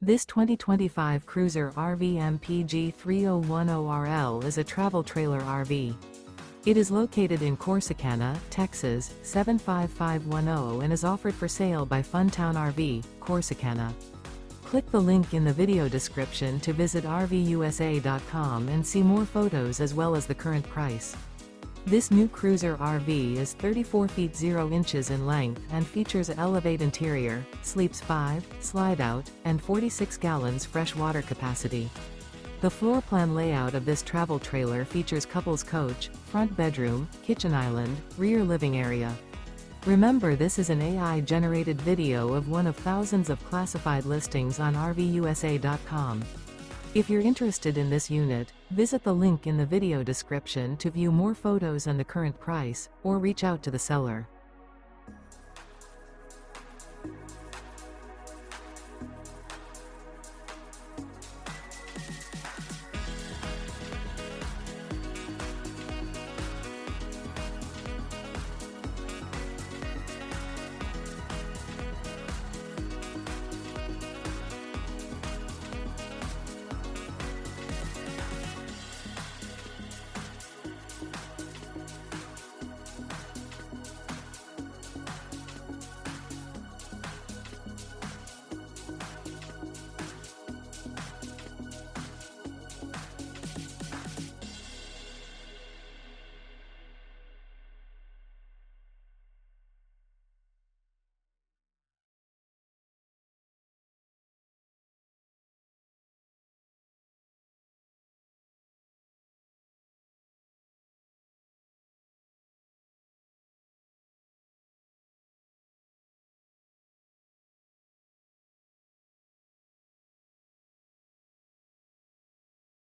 This 2025 Cruiser RV MPG 3010RL is a travel trailer RV. It is located in Corsicana, Texas, 75510 and is offered for sale by Funtown RV, Corsicana. Click the link in the video description to visit RVUSA.com and see more photos as well as the current price. This new Cruiser RV is 34 feet 0 inches in length and features an Elevate interior, sleeps 5, slide-out, and 46 gallons fresh water capacity. The floor plan layout of this travel trailer features couples coach, front bedroom, kitchen island, rear living area. Remember, this is an AI-generated video of one of thousands of classified listings on RVUSA.com. If you're interested in this unit, visit the link in the video description to view more photos and the current price, or reach out to the seller.